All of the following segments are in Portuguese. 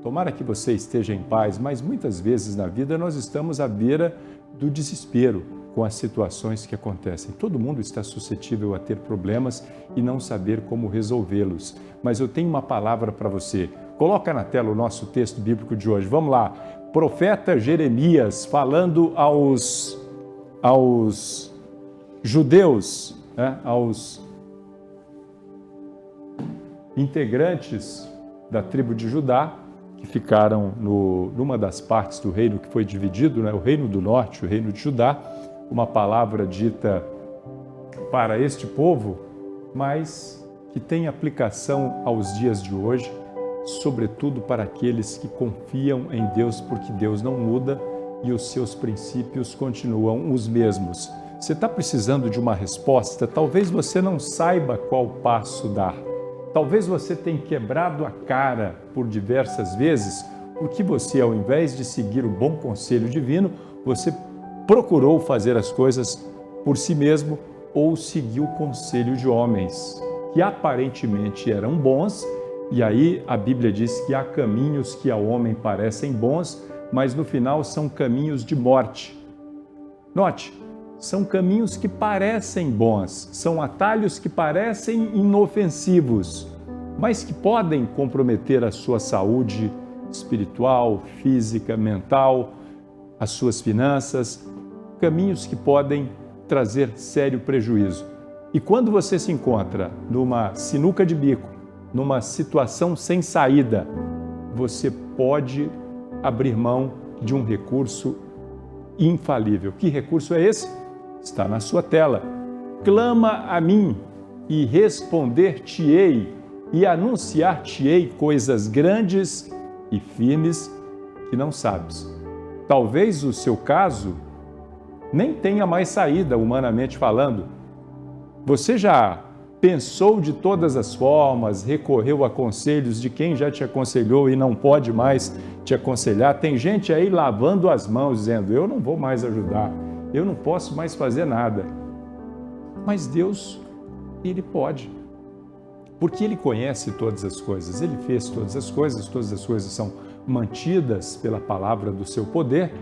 Tomara que você esteja em paz, mas muitas vezes na vida nós estamos à beira do desespero com as situações que acontecem. Todo mundo está suscetível a ter problemas e não saber como resolvê-los. Mas eu tenho uma palavra para você. Coloca na tela o nosso texto bíblico de hoje. Vamos lá. Profeta Jeremias falando aos judeus, né? Aos integrantes da tribo de Judá, que ficaram numa das partes do reino que foi dividido, né? O reino do norte, o reino de Judá, uma palavra dita para este povo, mas que tem aplicação aos dias de hoje, sobretudo para aqueles que confiam em Deus, porque Deus não muda e os seus princípios continuam os mesmos. Você está precisando de uma resposta? Talvez você não saiba qual passo dar. Talvez você tenha quebrado a cara por diversas vezes, porque você, ao invés de seguir o bom conselho divino, você procurou fazer as coisas por si mesmo ou seguiu o conselho de homens, que aparentemente eram bons, e aí a Bíblia diz que há caminhos que ao homem parecem bons, mas no final são caminhos de morte. Note, são caminhos que parecem bons, são atalhos que parecem inofensivos, mas que podem comprometer a sua saúde espiritual, física, mental, as suas finanças, caminhos que podem trazer sério prejuízo. E quando você se encontra numa sinuca de bico, numa situação sem saída, você pode abrir mão de um recurso infalível. Que recurso é esse? Está na sua tela. Clama a mim e responder-te-ei e anunciar-te-ei coisas grandes e firmes que não sabes. Talvez o seu caso nem tenha mais saída, humanamente falando. Você já pensou de todas as formas, recorreu a conselhos de quem já te aconselhou e não pode mais te aconselhar. Tem gente aí lavando as mãos, dizendo, eu não vou mais ajudar, eu não posso mais fazer nada. Mas Deus, Ele pode, porque Ele conhece todas as coisas, Ele fez todas as coisas são mantidas pela palavra do seu poder.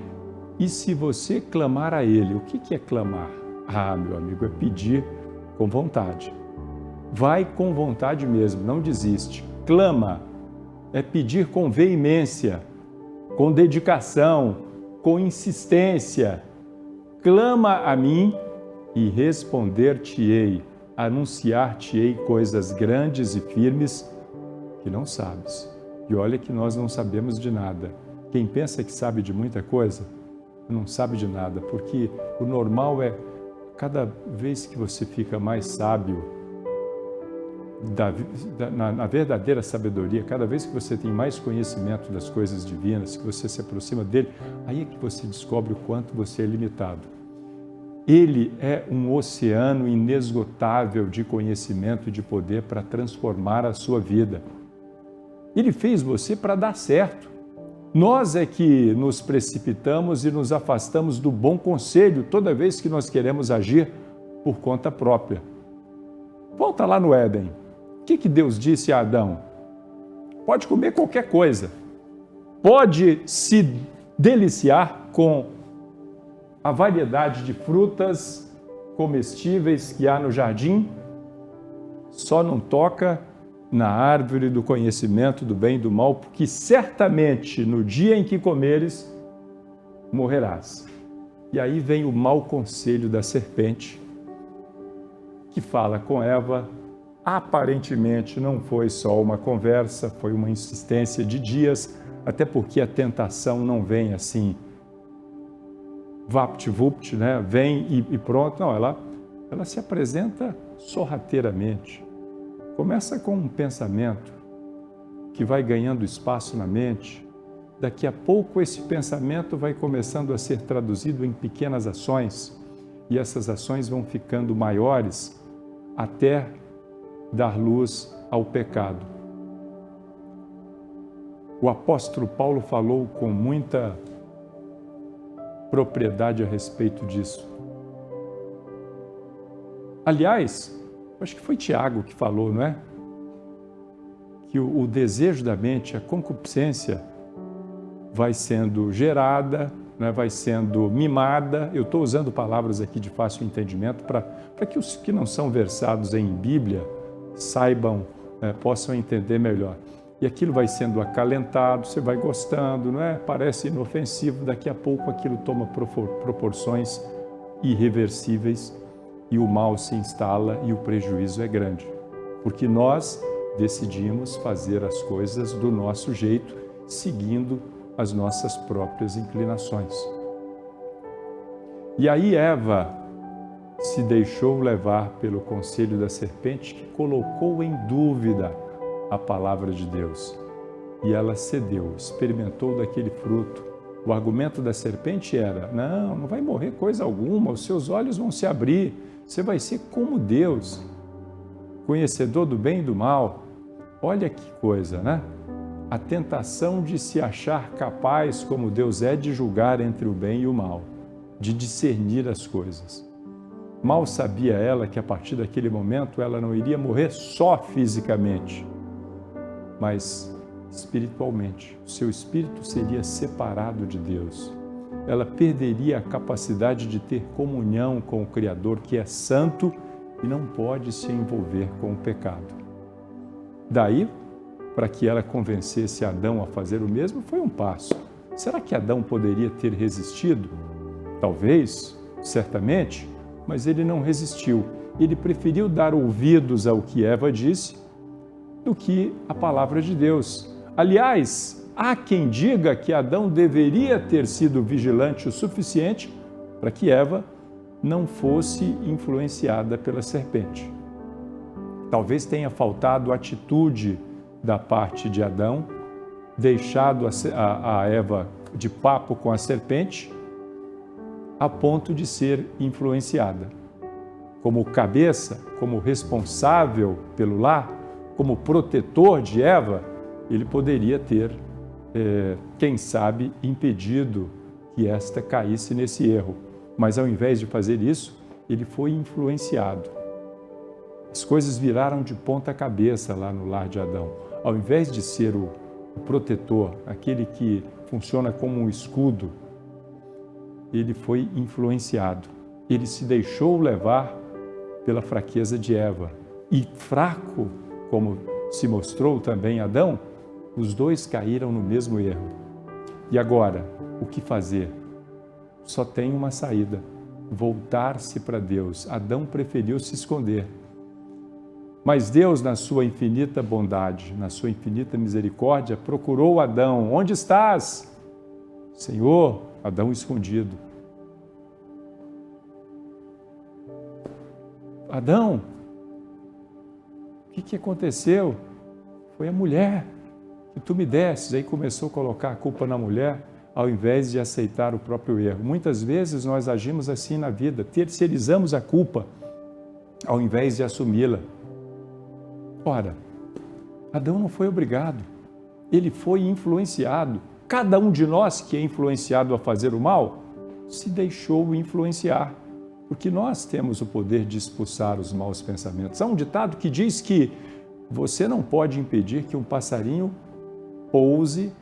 E se você clamar a Ele, o que é clamar? Ah, meu amigo, é pedir com vontade. Vai com vontade mesmo, não desiste. Clama, é pedir com veemência, com dedicação, com insistência. Clama a mim e responder-te-ei, anunciar-te-ei coisas grandes e firmes que não sabes. E olha que nós não sabemos de nada. Quem pensa que sabe de muita coisa, não sabe de nada, porque o normal é, cada vez que você fica mais sábio, na verdadeira sabedoria, cada vez que você tem mais conhecimento das coisas divinas, que você se aproxima dele, aí é que você descobre o quanto você é limitado. Ele é um oceano inesgotável de conhecimento e de poder para transformar a sua vida. Ele fez você para dar certo. Nós é que nos precipitamos e nos afastamos do bom conselho toda vez que nós queremos agir por conta própria. Volta lá no Éden. O que Deus disse a Adão? Pode comer qualquer coisa. Pode se deliciar com a variedade de frutas comestíveis que há no jardim. Só não toca na árvore do conhecimento do bem e do mal, porque certamente no dia em que comeres, morrerás. E aí vem o mau conselho da serpente, que fala com Eva. Aparentemente não foi só uma conversa, foi uma insistência de dias, até porque a tentação não vem assim, vapt-vupt, né? Vem e pronto. Não, ela se apresenta sorrateiramente. Começa com um pensamento que vai ganhando espaço na mente. Daqui a pouco esse pensamento vai começando a ser traduzido em pequenas ações e essas ações vão ficando maiores até dar luz ao pecado. O apóstolo Paulo falou com muita propriedade a respeito disso. Aliás, acho que foi Tiago que falou, não é? que o desejo da mente, a concupiscência, vai sendo gerada, né, vai sendo mimada. Eu estou usando palavras aqui de fácil entendimento para que os que não são versados em Bíblia saibam, possam entender melhor. E aquilo vai sendo acalentado, você vai gostando, não é? Parece inofensivo, daqui a pouco aquilo toma proporções irreversíveis e o mal se instala e o prejuízo é grande. Porque nós decidimos fazer as coisas do nosso jeito, seguindo as nossas próprias inclinações. E aí Eva se deixou levar pelo conselho da serpente, que colocou em dúvida a palavra de Deus. E ela cedeu, experimentou daquele fruto. O argumento da serpente era: não vai morrer coisa alguma, os seus olhos vão se abrir, você vai ser como Deus, conhecedor do bem e do mal. Olha que coisa, né? A tentação de se achar capaz, como Deus é, de julgar entre o bem e o mal, de discernir as coisas. Mal sabia ela que a partir daquele momento ela não iria morrer só fisicamente, mas espiritualmente. O seu espírito seria separado de Deus. Ela perderia a capacidade de ter comunhão com o Criador, que é santo e não pode se envolver com o pecado. Daí, para que ela convencesse Adão a fazer o mesmo, foi um passo. Será que Adão poderia ter resistido? Talvez, certamente, mas ele não resistiu. Ele preferiu dar ouvidos ao que Eva disse do que a palavra de Deus. Aliás, há quem diga que Adão deveria ter sido vigilante o suficiente para que Eva não fosse influenciada pela serpente. Talvez tenha faltado atitude da parte de Adão, deixado a Eva de papo com a serpente, a ponto de ser influenciada. Como cabeça, como responsável pelo lar, como protetor de Eva, ele poderia ter, quem sabe, impedido que esta caísse nesse erro. Mas ao invés de fazer isso, ele foi influenciado. As coisas viraram de ponta cabeça lá no lar de Adão. Ao invés de ser o protetor, aquele que funciona como um escudo, ele foi influenciado. Ele se deixou levar pela fraqueza de Eva. E fraco, como se mostrou também Adão, os dois caíram no mesmo erro. E agora, o que fazer? Só tem uma saída: voltar-se para Deus. Adão preferiu se esconder. Mas Deus, na sua infinita bondade, na sua infinita misericórdia, procurou Adão. Onde estás? Senhor, Adão escondido. Adão, o que aconteceu? Foi a mulher que tu me destes. Aí começou a colocar a culpa na mulher, ao invés de aceitar o próprio erro. Muitas vezes nós agimos assim na vida, terceirizamos a culpa, ao invés de assumi-la. Ora, Adão não foi obrigado, ele foi influenciado. Cada um de nós que é influenciado a fazer o mal, se deixou influenciar, porque nós temos o poder de expulsar os maus pensamentos. Há um ditado que diz que você não pode impedir que um passarinho pouse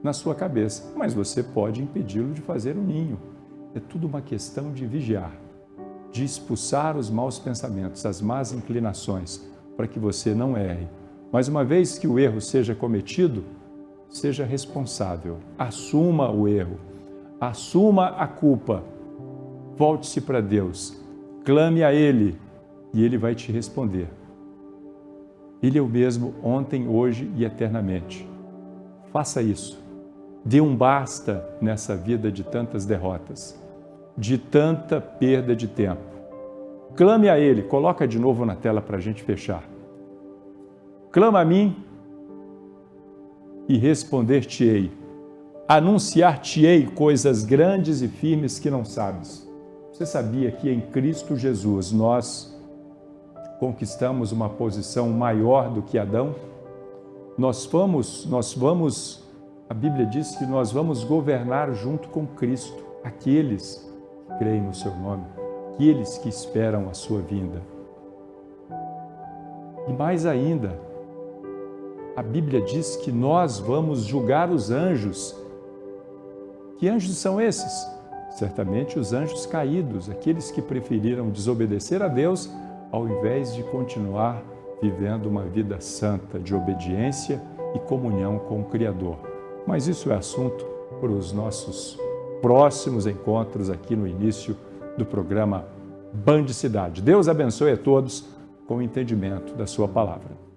na sua cabeça, mas você pode impedi-lo de fazer um ninho. É tudo uma questão de vigiar, de expulsar os maus pensamentos, as más inclinações, para que você não erre. Mas uma vez que o erro seja cometido, seja responsável, assuma o erro, assuma a culpa, volte-se para Deus, clame a Ele e Ele vai te responder. Ele é o mesmo ontem, hoje e eternamente. Faça isso. Dê um basta nessa vida de tantas derrotas, de tanta perda de tempo. Clame a Ele. Coloca de novo na tela para a gente fechar. Clama a mim e responder-te-ei. Anunciar-te-ei coisas grandes e firmes que não sabes. Você sabia que em Cristo Jesus nós conquistamos uma posição maior do que Adão? A Bíblia diz que nós vamos governar junto com Cristo, aqueles que creem no seu nome, aqueles que esperam a sua vinda. E mais ainda, a Bíblia diz que nós vamos julgar os anjos. Que anjos são esses? Certamente os anjos caídos, aqueles que preferiram desobedecer a Deus ao invés de continuar vivendo uma vida santa de obediência e comunhão com o Criador. Mas isso é assunto para os nossos próximos encontros aqui no início do programa Band Cidade. Deus abençoe a todos com o entendimento da sua palavra.